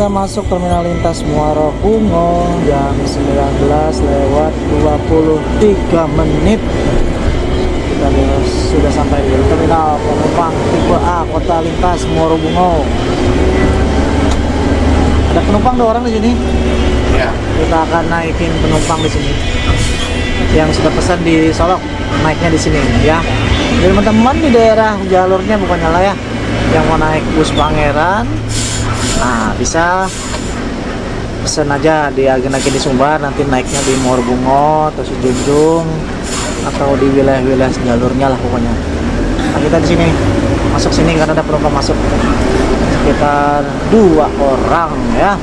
kita masuk terminal lintas Muara Bungo jam 19:23 menit. Kita sudah sampai di terminal penumpang tipe A Kota Lintas Muara Bungo. Ada penumpang 2 orang di sini. Ya. Kita akan naikin penumpang di sini. Yang sudah pesan di Solok naiknya di sini ya. Jadi teman-teman di daerah jalurnya bukan nyala ya. Yang mau naik bus Pangeran, nah bisa pesan aja di agen-agen di Sumbar, nanti naiknya di Muara Bungo atau Sejunjung atau di wilayah-wilayah jalurnya lah pokoknya. Nah, kita di sini masuk sini karena ada penumpang masuk sekitar 2 orang ya.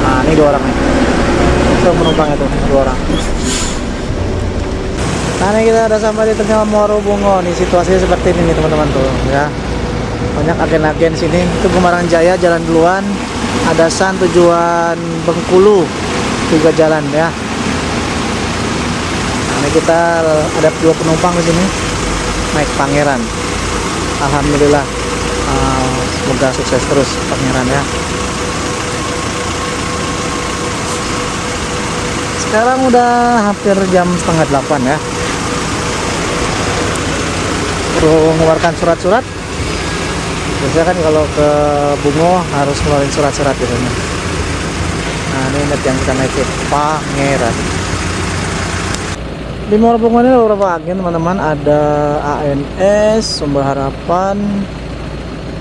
Nah ini 2 orang nih, itu penumpang itu 2 orang. Nah ini kita udah sampai di terminal Muara Bungo nih, situasinya seperti ini nih teman-teman tuh ya. Banyak agen-agen sini. Itu Gembarang Jaya jalan duluan, ada San tujuan Bengkulu juga jalan ya. Nah, ini kita ada 2 penumpang di sini naik Pangeran. Alhamdulillah, semoga sukses terus Pangeran ya. Sekarang udah hampir jam 7:30 ya. Perlu mengeluarkan surat-surat. Biasanya kan kalau ke Bungo harus ngeluarin surat-surat biasanya. Nah ini net yang kita naik Pangeran. Di Muara Bungo ini ada beberapa agen teman-teman. Ada ANS, Sumber Harapan,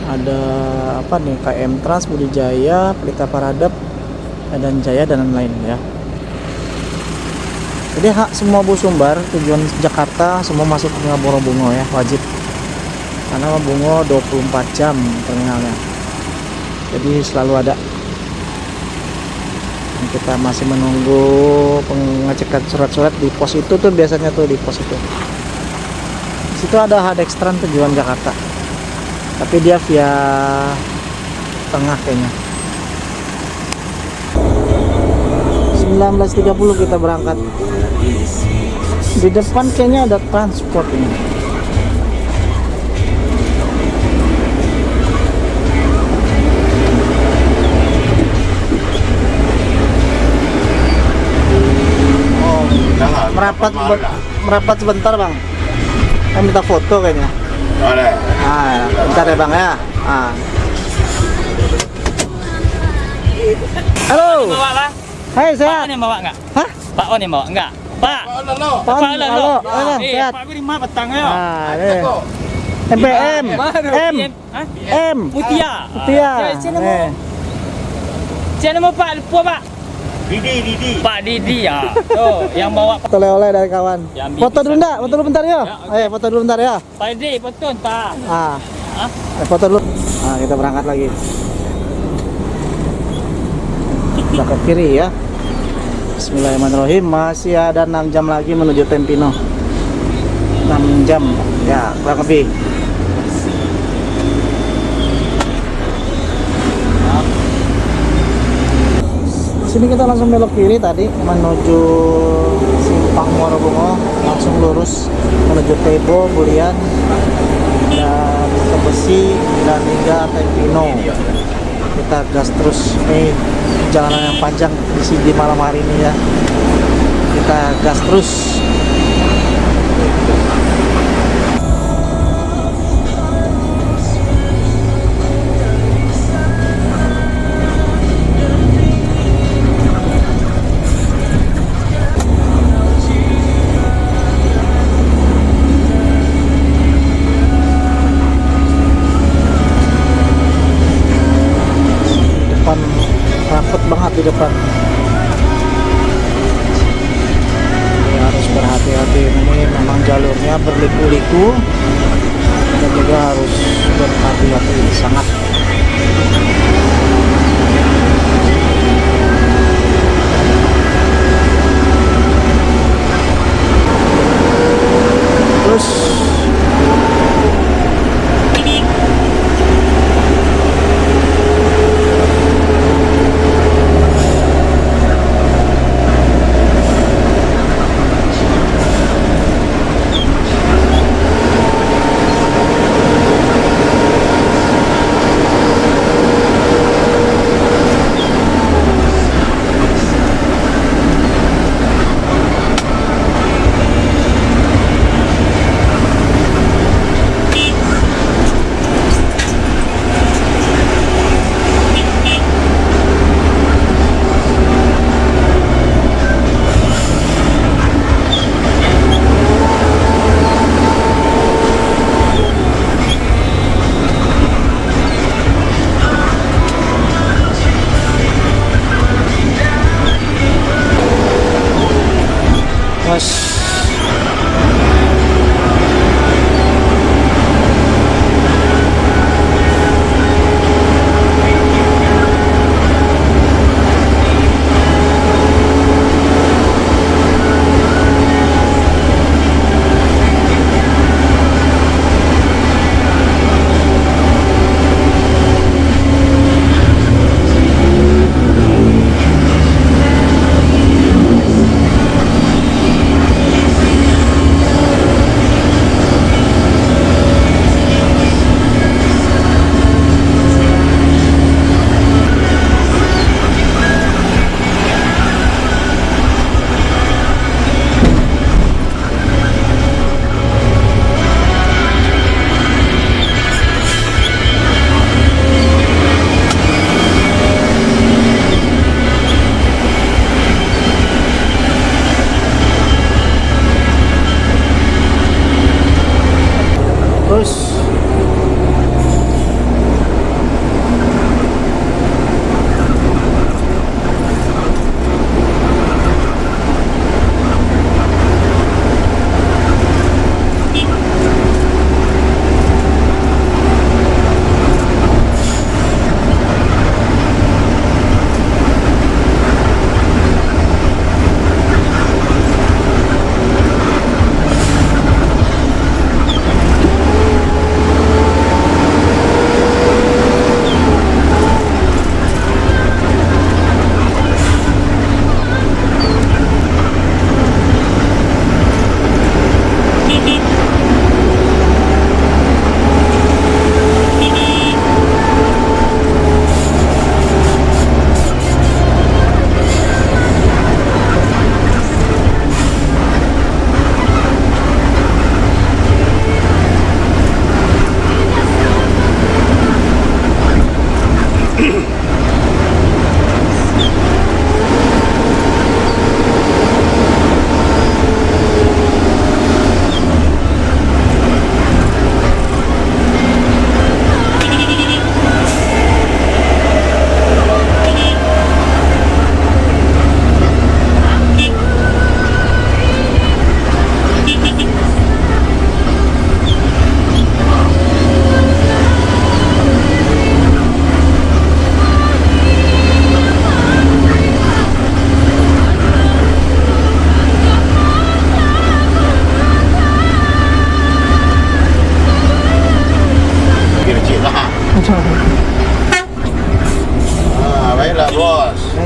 ada apa nih, KM Trans, Budi Jaya, Pelita Paradap, dan Jaya dan lain-lain ya. Jadi semua bus Sumbar tujuan Jakarta semua masuk ke Muara Bungo ya, wajib. Karena Bungo 24 jam terminalnya. Jadi selalu ada. Dan kita masih menunggu pengecekan surat-surat di pos itu tuh, biasanya tuh di pos itu. Di situ ada Hadextran tujuan Jakarta. Tapi dia via tengah kayaknya. 19:30 kita berangkat. Di depan kayaknya ada transport ini. Oh, merapat sebentar bang. Saya minta foto kayaknya. Boleh. Ah, bentar ya bang ya. Ah. Halo. Hai, sehat? Pak ni bawa enggak? Hah? Pak ni bawa enggak? Pak. Pak, halo. Sehat. Pak beri mak petang ya. Ah, ini. MPM. M. Mutia. Mutia. Siapa nama Pak? Lupa Pak. Didi. Pak Didi ya. Tuh, yang bawa Foto oleh dari kawan. Ya, ambil Foto dulu enggak? Foto dulu bentar ya. Ayo, foto dulu bentar ya. Pak Didi, betul Pak. Ah. Hah? Foto dulu. Nah, kita berangkat lagi. Kita ke kiri ya. Bismillahirrahmanirrahim. Masih ada 6 jam lagi menuju Tempino. 6 jam ya kurang lebih. Sini kita langsung belok kiri tadi menuju Simpang Muara Bungo, langsung lurus menuju Tebo, Bulian, dan Tebesi dan hingga Tempino. Kita gas terus, ini jalanan yang panjang di sini malam hari ini ya. Kita gas terus. Rapet banget di depan. Ini harus berhati-hati, ini memang jalurnya berliku-liku. Kita juga harus berhati-hati sangat. Terus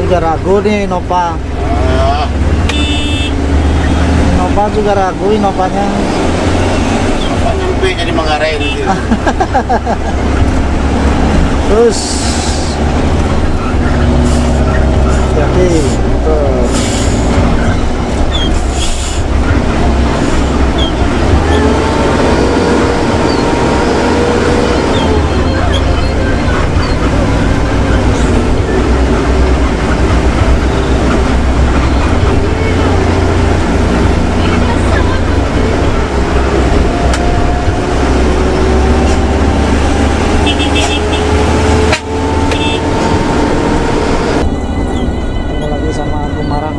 juga ragu nih Innova. Ah, Innova juga ragu Innovanya. apa nyampe jadi Manggarai itu. Terus jadi tuh. Ketemu lagi sama Gumarang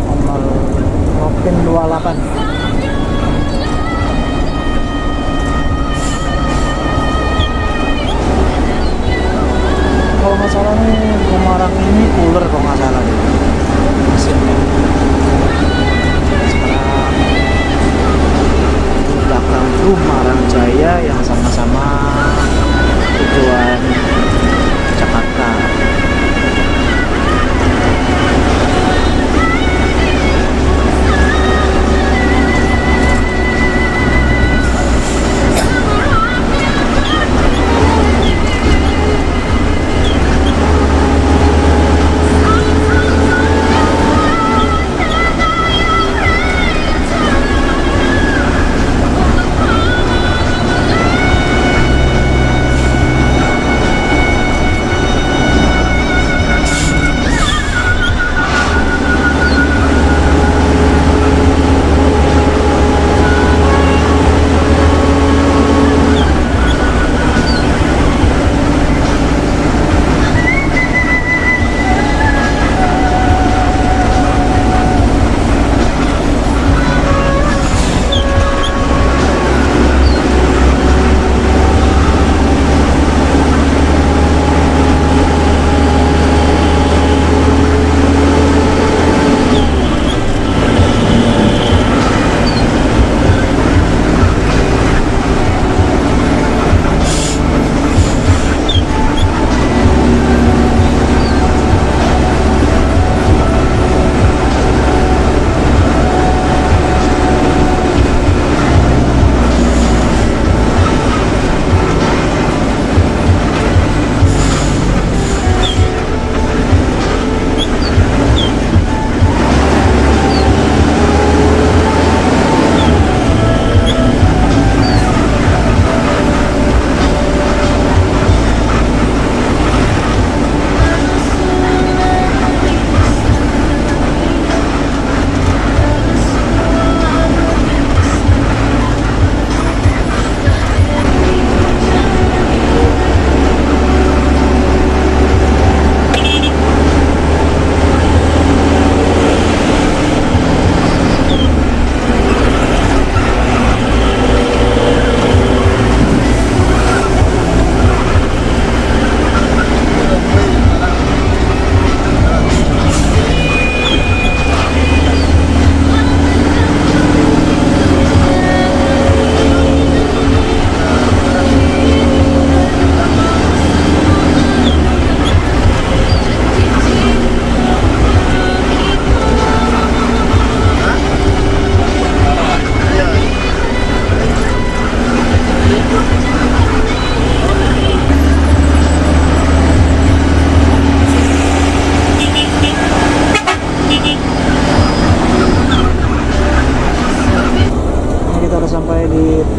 nomor Ropin 28. Kalau nggak salah nih Gumarang ini cooler kalau nggak salah nih mesinnya. Sekarang di belakang Gumarang Jaya yang sama-sama tujuan Jakarta.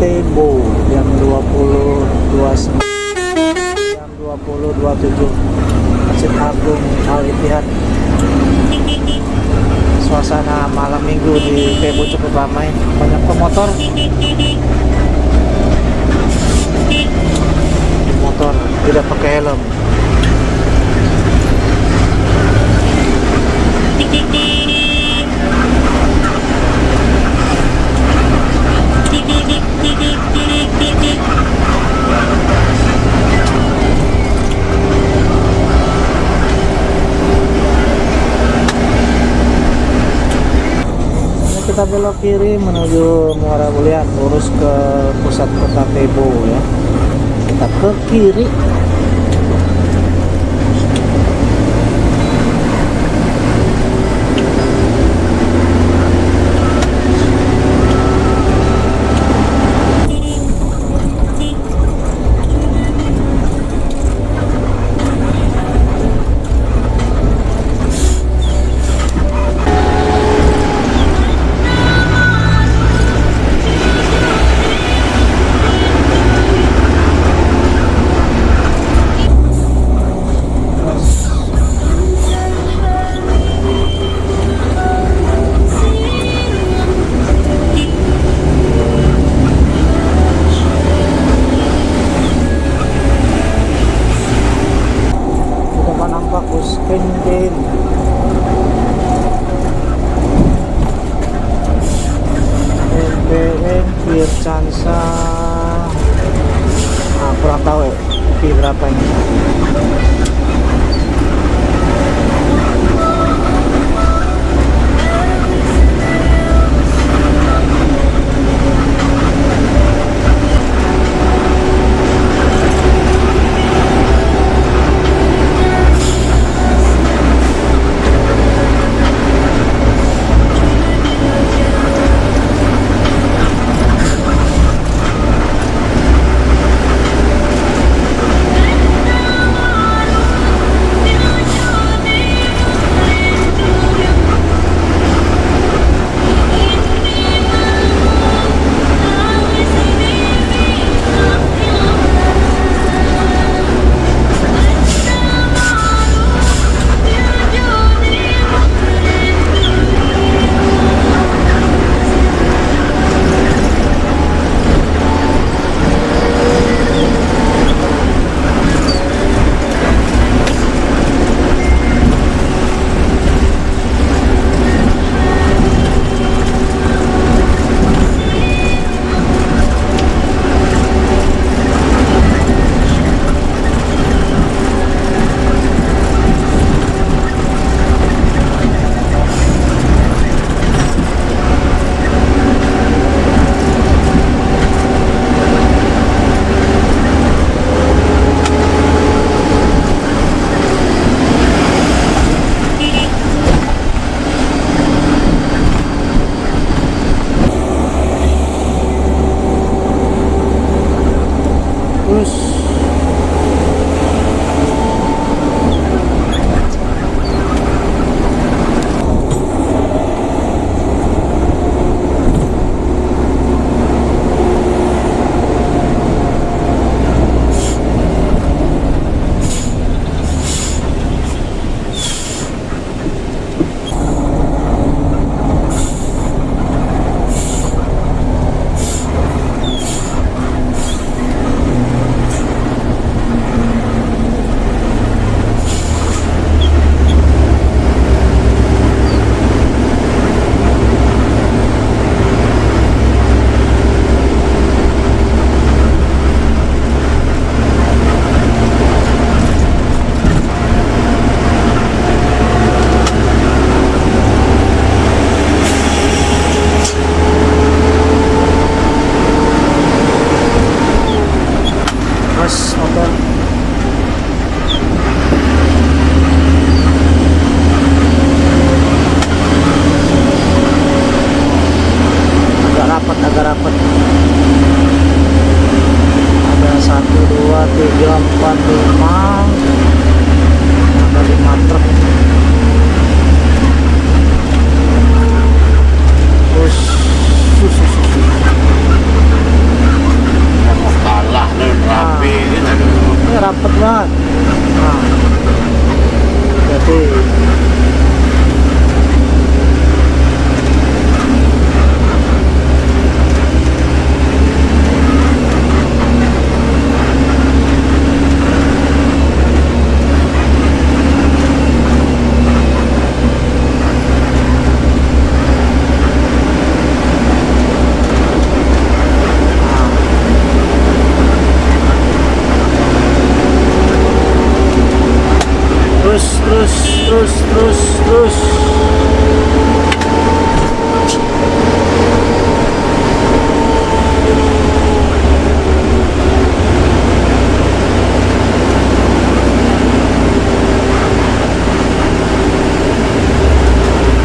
Tembo jam 20.29 jam 20.27 Masjid Agung Al Ittihad. Suasana malam minggu di Tembo cukup ramai, banyak pemotor tidak pakai helm. Kita belok kiri menuju Muara Bulian, lurus ke pusat kota Tebo ya. Kita ke kiri. Vircansa. Nah, kurang tahu ya kopi berapa ini. Terus motor agak rapat ada 1 2 3 4 5 ada 5 truk. Terus Kalah nih rapi ini aduh. ini rapet banget. Nah, jadi terus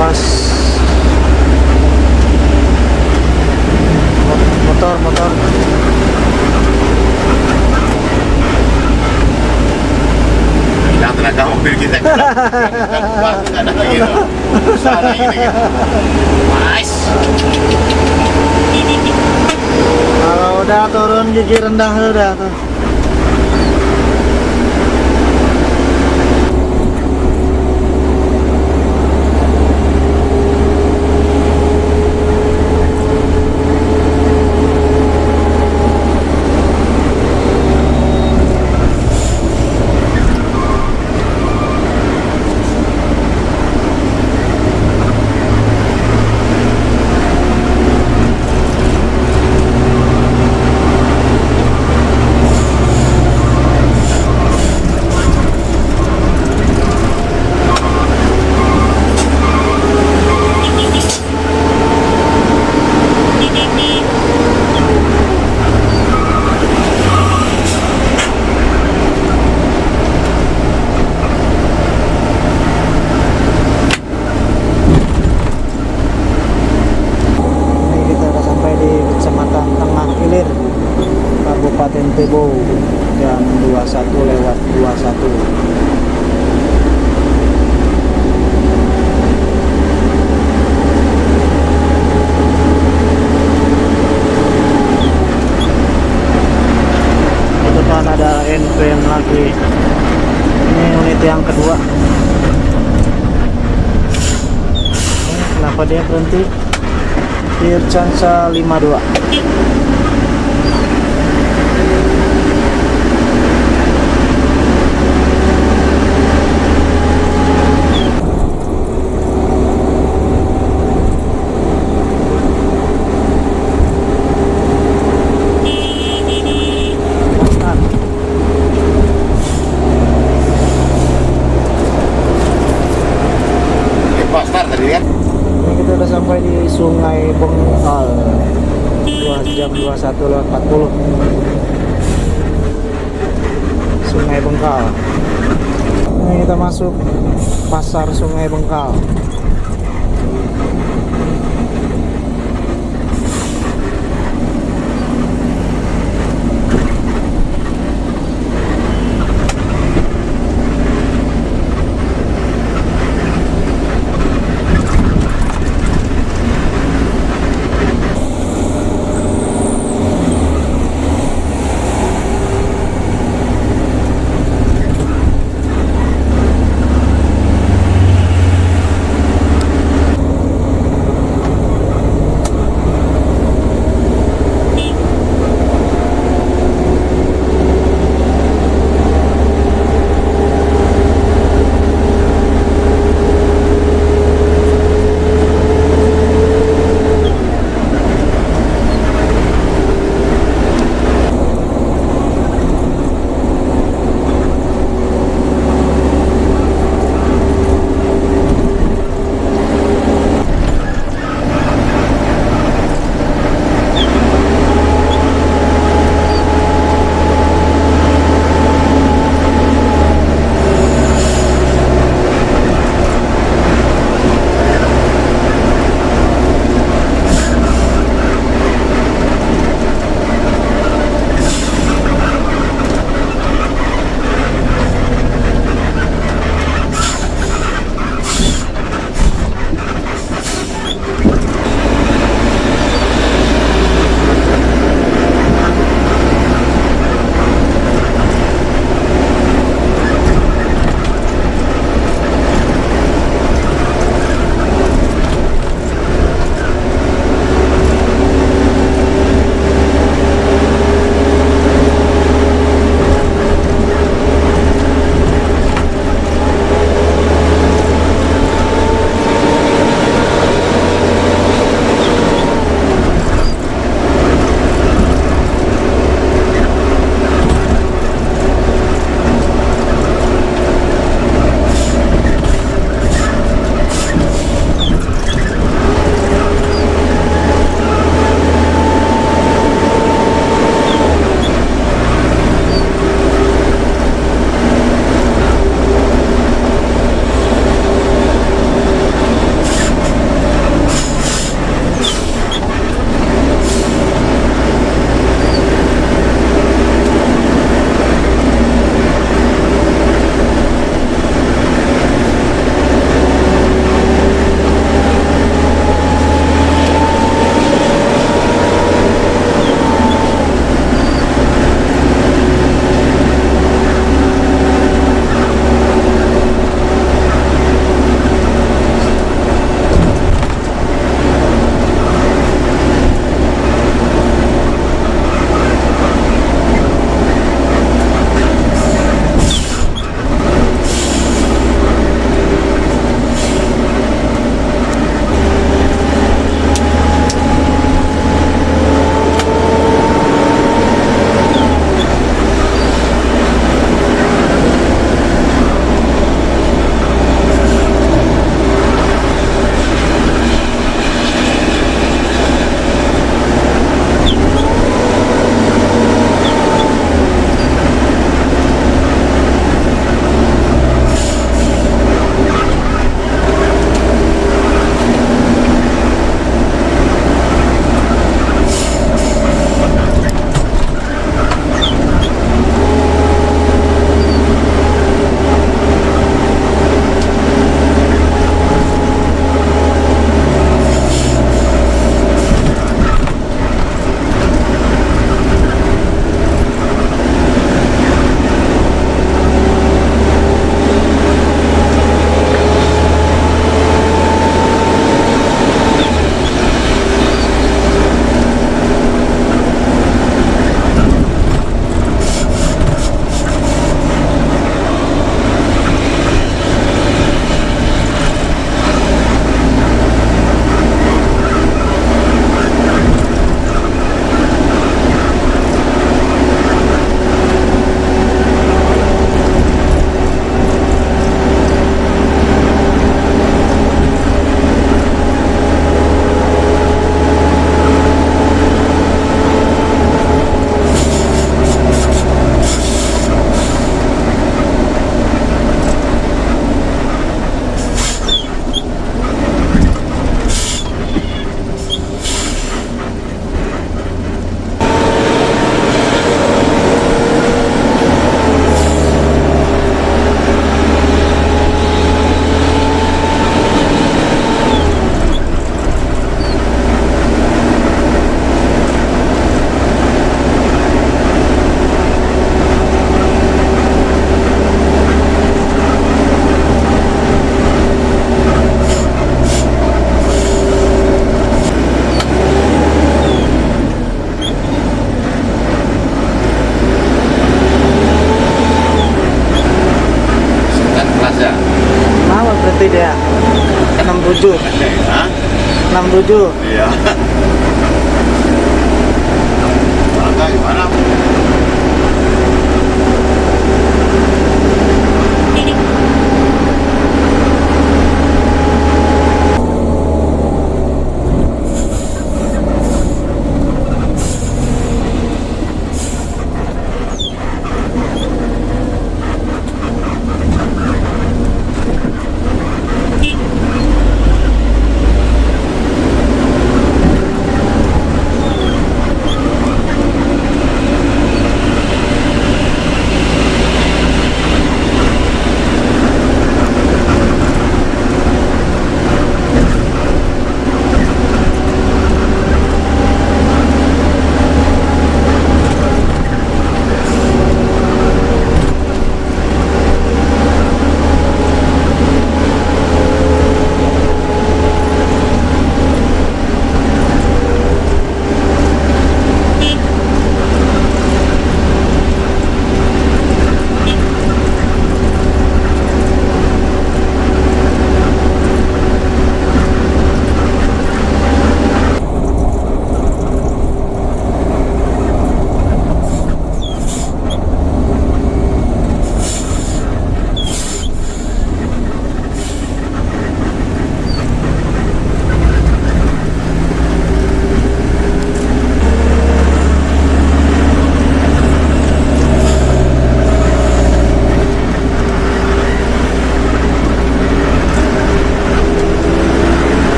pas motor Yang tenaga mobil kita nggak ada lagi tuh. Susah lagi nih. Nice. kalau udah turun gigi rendah udah tuh. Kenapa dia berhenti? Vircansa 52. Pak start tadi kan? Ini kita udah sampai di Sungai Bengkal. 2 jam 21:40. Sungai Bengkal. Ini kita masuk pasar Sungai Bengkal. speed ya. 67. Hah? 67. Iya. Maka gimana?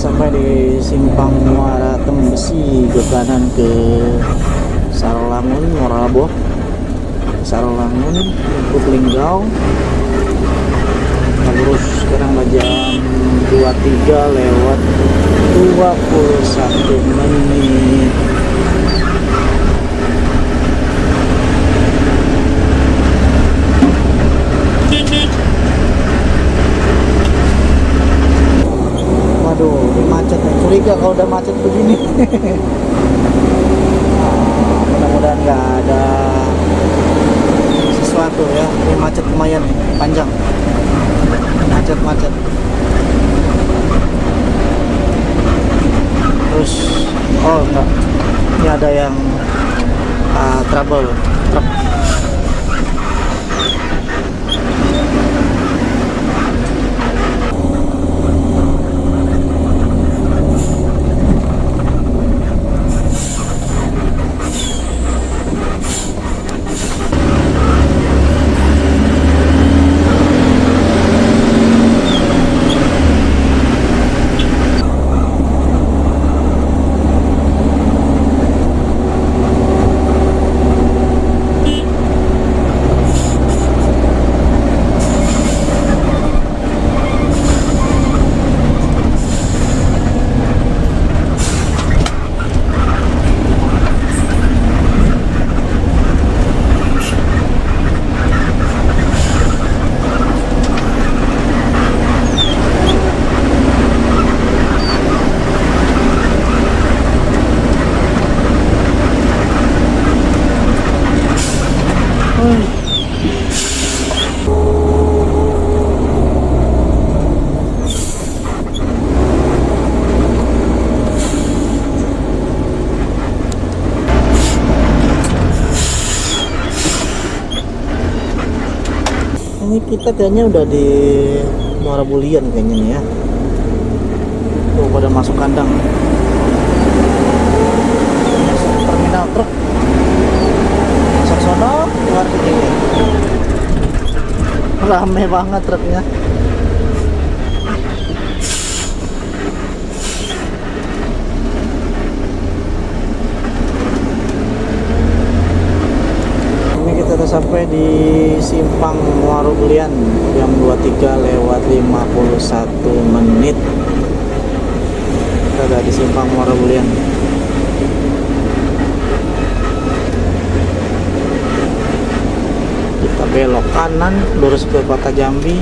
Sampai di simpang Muara Tembesi ke kanan ke Saralangun, Morabo, Saralangun, Linggau. Lurus sekarang jam 23 lewat 21 menit. Waduh, ini macet nih. Curiga kalau udah macet begini. Mudah-mudahan nggak ada sesuatu ya. Ini macet lumayan nih, panjang. Macet. Terus, oh enggak. Ini ada yang trouble, truk. Ini kita kayaknya udah di Muara Bulian kayaknya nih ya. Tuh pada masuk kandang. Masuk terminal truk. Masuk sono, keluar sini. Rame banget truknya. sampai di Simpang Muaro Belian jam 23:51 menit. Kita ada di Simpang Muaro Belian. Kita belok kanan, lurus ke Kota Jambi.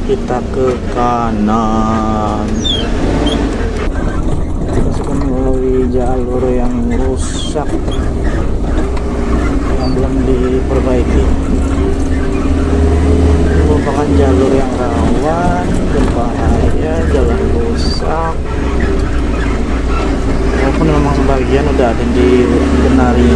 Kita ke kanan. Kita suka melalui jalur yang rusak, yang belum diperbaiki. Ini merupakan jalur yang rawan, berbahaya, jalan rusak. Walaupun memang sebagian udah ada yang dibenahi.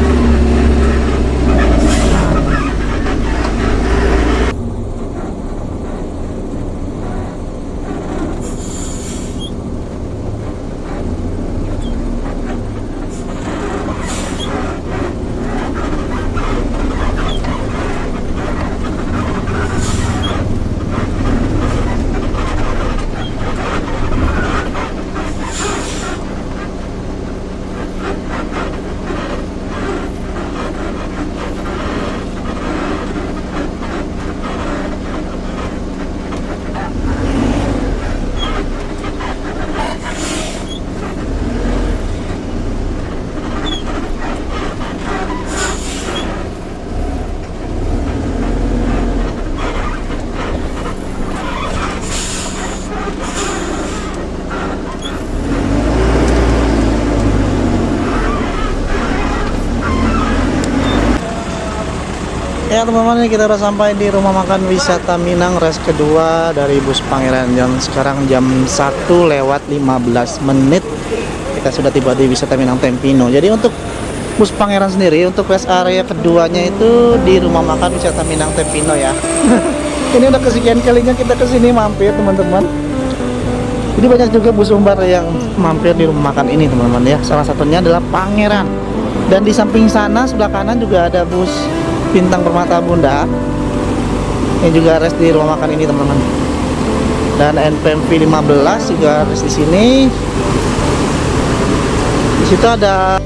Ya teman-teman, ini kita udah sampai di rumah makan wisata Minang res kedua dari bus Pangeran. Dan sekarang jam 1:15 menit kita sudah tiba di wisata Minang Tempino. Jadi untuk bus Pangeran sendiri untuk rest area keduanya itu di rumah makan wisata Minang Tempino ya. Ini udah kesekian kalinya kita kesini mampir teman-teman. Jadi banyak juga bus umbar yang mampir di rumah makan ini teman-teman ya. Salah satunya adalah Pangeran. Dan di samping sana sebelah kanan juga ada bus Bintang Permata Bunda yang juga rest di rumah makan ini teman-teman. Dan NPMV 15 juga rest di sini. Di situ ada